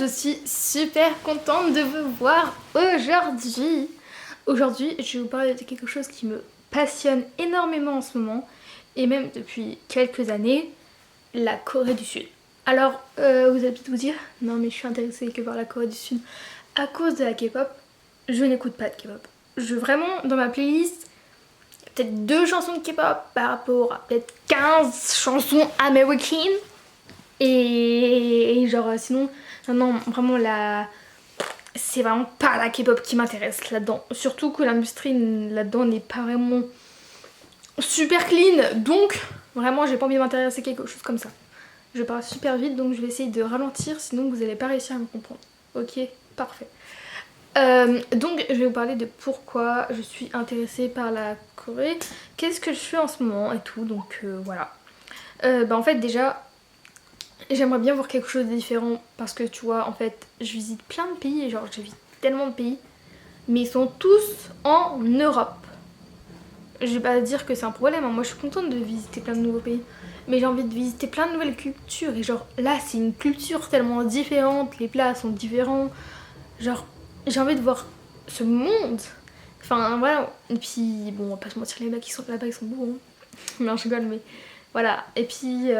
je suis super contente de vous voir aujourd'hui. Aujourd'hui, je vais vous parler de quelque chose qui me passionne énormément en ce moment, et même depuis quelques années, la Corée du Sud. Alors, vous allez peut-être vous dire, non mais je suis intéressée que par la Corée du Sud à cause de la K-pop. Je n'écoute pas de K-pop. Vraiment, dans ma playlist, il y a peut-être 2 chansons de K-pop par rapport à peut-être 15 chansons américaines. Et genre sinon, non, vraiment c'est vraiment pas la K-pop qui m'intéresse là-dedans. Surtout que l'industrie là-dedans n'est pas vraiment super clean. Donc vraiment j'ai pas envie de m'intéresser à quelque chose comme ça. Je parle super vite donc je vais essayer de ralentir sinon vous allez pas réussir à me comprendre. Ok, parfait. Donc je vais vous parler de pourquoi je suis intéressée par la Corée. Qu'est-ce que je fais en ce moment et tout. Donc voilà. En fait déjà j'aimerais bien voir quelque chose de différent parce que tu vois en fait je visite plein de pays et genre je visite tellement de pays mais ils sont tous en Europe. Je vais pas dire que c'est un problème, hein. Moi je suis contente de visiter plein de nouveaux pays mais j'ai envie de visiter plein de nouvelles cultures et genre là c'est une culture tellement différente, les plats sont différents, genre j'ai envie de voir ce monde. Enfin voilà, et puis bon on va pas se mentir, les mecs qui sont là-bas ils sont beaux hein. Non je rigole mais voilà, et puis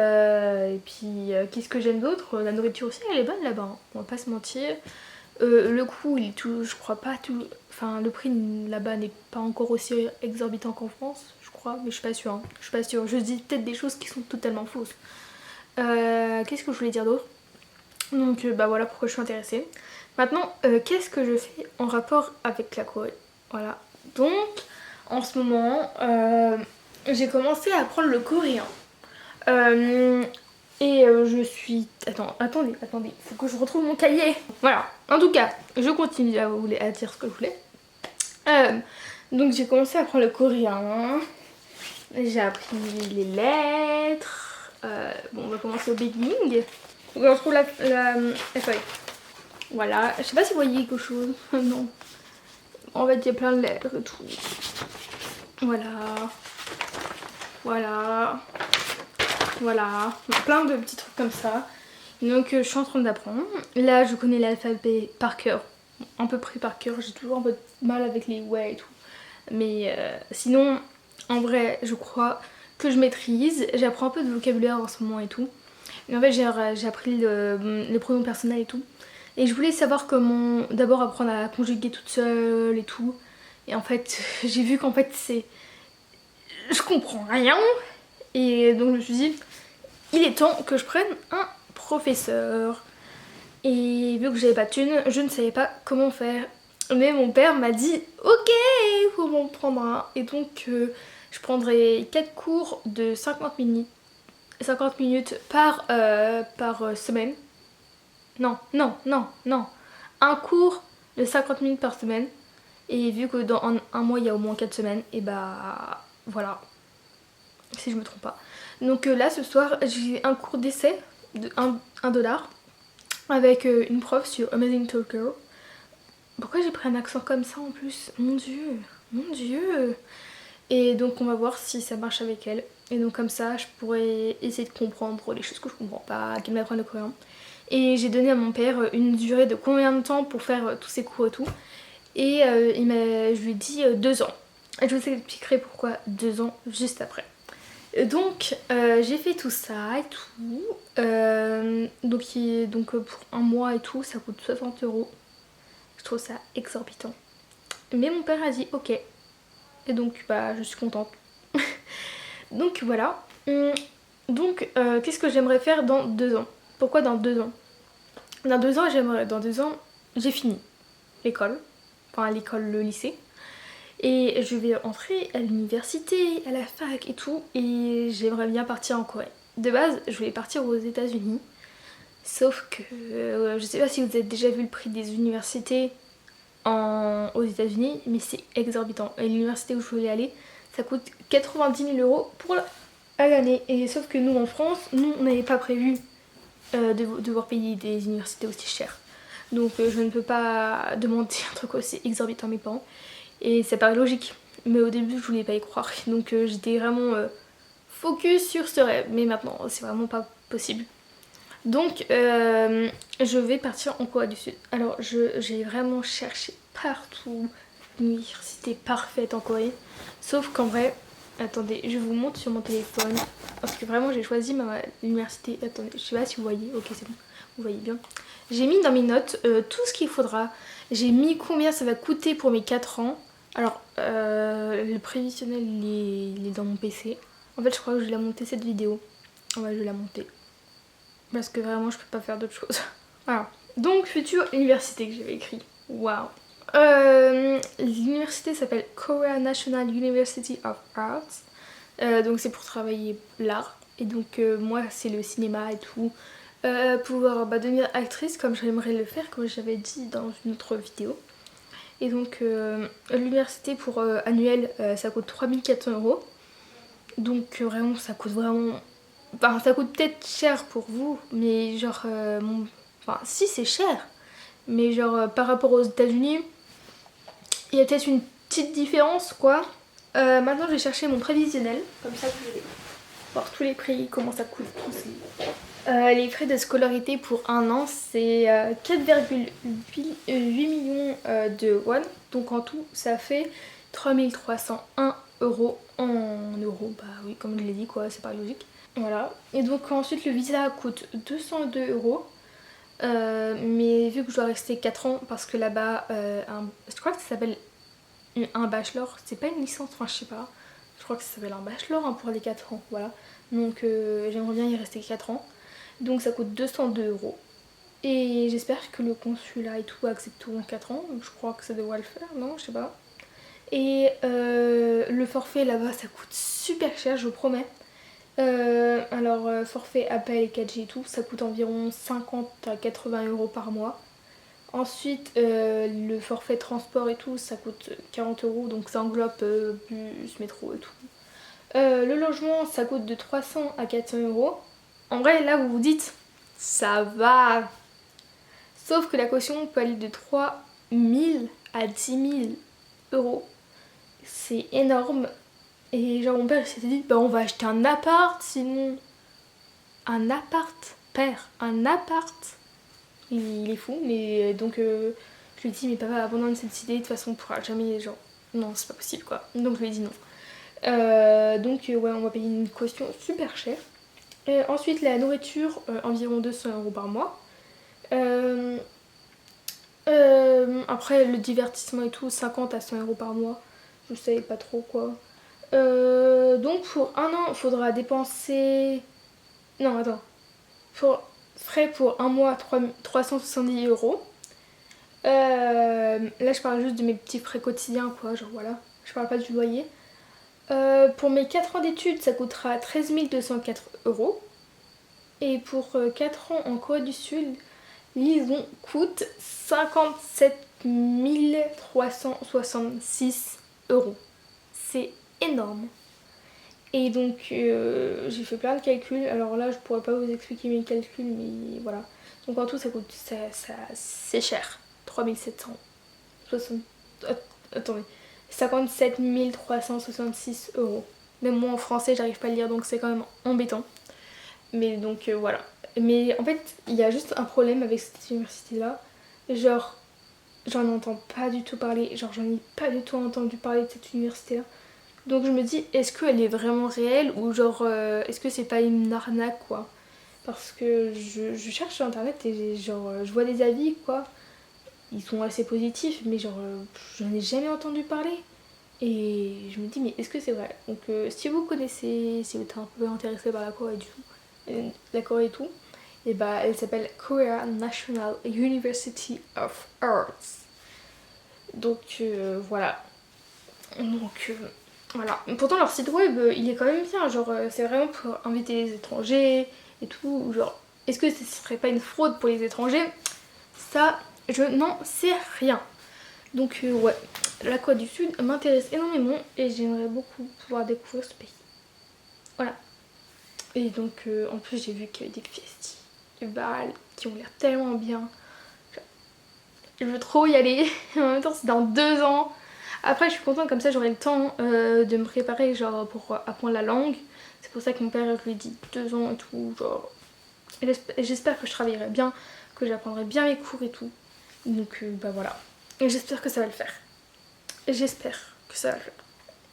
qu'est-ce que j'aime d'autre? La nourriture aussi elle est bonne là-bas, hein. On va pas se mentir. Le coût il est tout, je crois pas tout, enfin le prix là-bas n'est pas encore aussi exorbitant qu'en France, je crois, mais je suis pas sûre, hein. Je suis pas sûre, je dis peut-être des choses qui sont totalement fausses. Qu'est-ce que je voulais dire d'autre? Donc voilà pourquoi je suis intéressée. Maintenant, qu'est-ce que je fais en rapport avec la Corée? Voilà, donc en ce moment, j'ai commencé à apprendre le coréen. Je suis... Attendez, faut que je retrouve mon cahier. Voilà, en tout cas, je continue à dire ce que je voulais. Donc j'ai commencé à apprendre le coréen. J'ai appris les lettres. Bon, on va commencer au beginning. Donc on retrouve la feuille. Voilà, je sais pas si vous voyez quelque chose. Non. En fait, il y a plein de lettres et tout. Voilà. Voilà. Voilà, plein de petits trucs comme ça. Donc je suis en train d'apprendre. Là je connais l'alphabet par cœur, un peu près par cœur. J'ai toujours un peu de mal avec les ouais et tout. Mais sinon en vrai je crois que je maîtrise. J'apprends un peu de vocabulaire en ce moment et tout. Mais en fait j'ai appris les pronoms personnels et tout. Et je voulais savoir comment d'abord apprendre à conjuguer toute seule et tout. Et en fait j'ai vu qu'en fait c'est... Je comprends rien. Et donc je me suis dit, il est temps que je prenne un professeur. Et vu que j'avais pas de thune, je ne savais pas comment faire. Mais mon père m'a dit, ok, il faut m'en prendre un. Et donc je prendrai 4 cours de 50 minutes par semaine. Non. Un cours de 50 minutes par semaine. Et vu que dans un mois il y a au moins 4 semaines, et bah voilà, si je me trompe pas. Donc là ce soir j'ai un cours d'essai de 1 dollar avec une prof sur Amazing Talker. Pourquoi j'ai pris un accent comme ça en plus? Mon dieu. Et donc on va voir si ça marche avec elle. Et donc comme ça je pourrais essayer de comprendre les choses que je comprends pas, qu'elle m'apprenne le coréen. Et j'ai donné à mon père une durée de combien de temps pour faire tous ces cours et tout. Et je lui ai dit 2 ans. Et je vous expliquerai pourquoi 2 ans juste après. Donc j'ai fait tout ça et tout. Donc pour un mois et tout, ça coûte 60 €. Je trouve ça exorbitant. Mais mon père a dit ok. Et donc bah je suis contente. Donc voilà. Donc qu'est-ce que j'aimerais faire dans 2 ans? Pourquoi dans 2 ans? Dans 2 ans, j'ai fini l'école. Enfin l'école, le lycée. Et je vais entrer à l'université, à la fac et tout, et j'aimerais bien partir en Corée. De base, je voulais partir aux États-Unis, sauf que je sais pas si vous avez déjà vu le prix des universités aux États-Unis, mais c'est exorbitant. Et l'université où je voulais aller, ça coûte 90 000 € à l'année. Et sauf que nous en France, nous on n'avait pas prévu de devoir payer des universités aussi chères. Donc je ne peux pas demander un truc aussi exorbitant à mes parents. Et ça paraît logique, mais au début je voulais pas y croire, donc j'étais vraiment focus sur ce rêve, mais maintenant c'est vraiment pas possible. Donc je vais partir en Corée du Sud. Alors j'ai vraiment cherché partout l'université parfaite en Corée. Sauf qu'en vrai, attendez, je vous montre sur mon téléphone. Parce que vraiment j'ai choisi l'université. Attendez, je sais pas si vous voyez. Ok, c'est bon, vous voyez bien. J'ai mis dans mes notes tout ce qu'il faudra. J'ai mis combien ça va coûter pour mes 4 ans. Alors le prévisionnel il est dans mon PC. En fait je crois que je vais la monter cette vidéo. Ouais, je vais la monter. Parce que vraiment je peux pas faire d'autre chose. Voilà. Donc future université que j'avais écrit. Waouh. L'université s'appelle Korea National University of Arts. Donc c'est pour travailler l'art. Et donc moi c'est le cinéma et tout. Pouvoir devenir actrice comme j'aimerais le faire, comme j'avais dit dans une autre vidéo. Et donc l'université pour annuel ça coûte 3400 €. Donc vraiment ça coûte vraiment... Enfin ça coûte peut-être cher pour vous, mais genre... Enfin si c'est cher, mais genre par rapport aux États-Unis, il y a peut-être une petite différence quoi. Maintenant je vais chercher mon prévisionnel, comme ça vous allez voir tous les prix, comment ça coûte tout. Les frais de scolarité pour un an c'est 4,8 millions de won. Donc en tout ça fait 3301 € en euros. Bah oui comme je l'ai dit quoi, c'est pas logique. Voilà. Et donc ensuite le visa coûte 202 €. Mais vu que je dois rester 4 ans parce que là-bas, je crois que ça s'appelle un bachelor, c'est pas une licence, enfin je sais pas. Je crois que ça s'appelle un bachelor hein, pour les 4 ans, voilà. Donc j'aimerais bien y rester 4 ans. Donc ça coûte 202 €. Et j'espère que le consulat et tout accepteront 4 ans. Je crois que ça devrait le faire, non? Je sais pas. Et le forfait là-bas ça coûte super cher, je vous promets. Alors forfait appel et 4G et tout, ça coûte environ 50 à 80 € par mois. Ensuite le forfait transport et tout ça coûte 40 €, donc ça englobe bus, métro et tout. Le logement ça coûte de 300 à 400 €. En vrai là vous vous dites ça va. Sauf que la caution peut aller de 3000 à 10 000 €. C'est énorme. Et genre mon père il s'était dit bah on va acheter un appart sinon. Un appart, père, un appart. Il est fou, mais donc je lui ai dit mais papa abandonne cette idée, de toute façon on pourra jamais genre. Non c'est pas possible quoi. Donc je lui ai dit non. Donc ouais on va payer une caution super chère. Ensuite la nourriture environ 200 € par mois. Après le divertissement et tout 50 à 100 € par mois. Je savais pas trop quoi. Donc pour un an il faudra dépenser... Non attends. Frais pour un mois 370 €. Là je parle juste de mes petits frais quotidiens quoi, genre voilà. Je parle pas du loyer. Pour mes 4 ans d'études ça coûtera 13 204 €. Et pour 4 ans en Corée du Sud, l'ISON coûte 57 366 €. C'est énorme. Et donc j'ai fait plein de calculs. Alors là je pourrais pas vous expliquer mes calculs mais voilà. Donc en tout ça coûte c'est cher. 3760. Attendez. 57 366 €. Même moi en français j'arrive pas à le lire donc c'est quand même embêtant. Mais donc voilà. Mais en fait il y a juste un problème avec cette université là. Genre j'en entends pas du tout parler. Genre j'en ai pas du tout entendu parler de cette université là. Donc je me dis, est-ce qu'elle est vraiment réelle ou genre, est-ce que c'est pas une arnaque quoi? Parce que je cherche sur internet et genre, je vois des avis quoi. Ils sont assez positifs, mais genre, j'en ai jamais entendu parler. Et je me dis, mais est-ce que c'est vrai? Donc si vous connaissez, si vous êtes un peu intéressé par la Corée, la Corée et tout, et bah elle s'appelle Korea National University of Arts. Donc voilà. Donc voilà. Pourtant leur site web il est quand même bien, genre c'est vraiment pour inviter les étrangers et tout, genre est-ce que ce serait pas une fraude pour les étrangers? Ça je n'en sais rien. Donc ouais, la Corée du Sud m'intéresse énormément et j'aimerais beaucoup pouvoir découvrir ce pays. Voilà. Et donc en plus j'ai vu qu'il y avait des festivals qui ont l'air tellement bien. Je veux trop y aller. En même temps c'est dans 2 ans. Après je suis contente comme ça j'aurai le temps de me préparer genre pour apprendre la langue. C'est pour ça que mon père lui dit 2 ans et tout genre Et j'espère que je travaillerai bien, que j'apprendrai bien mes cours et tout. Donc bah voilà. Et j'espère que ça va le faire. J'espère que ça va le faire.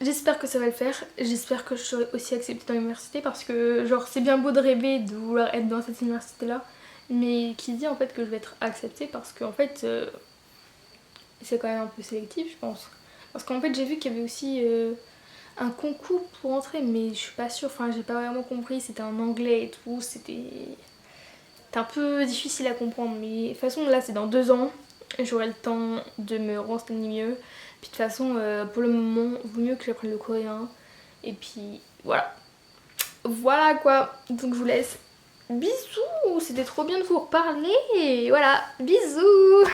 J'espère que ça va le faire. J'espère que je serai aussi acceptée dans l'université parce que genre c'est bien beau de rêver de vouloir être dans cette université là. Mais qui dit en fait que je vais être acceptée parce qu'en fait c'est quand même un peu sélectif je pense. Parce qu'en fait j'ai vu qu'il y avait aussi un concours pour entrer mais je suis pas sûre, enfin j'ai pas vraiment compris, c'était en anglais et tout, c'était un peu difficile à comprendre mais de toute façon là c'est dans 2 ans, j'aurai le temps de me renseigner mieux. Puis de toute façon pour le moment vaut mieux que j'apprenne le coréen et puis voilà. Voilà quoi, donc je vous laisse. Bisous, c'était trop bien de vous reparler, voilà, bisous.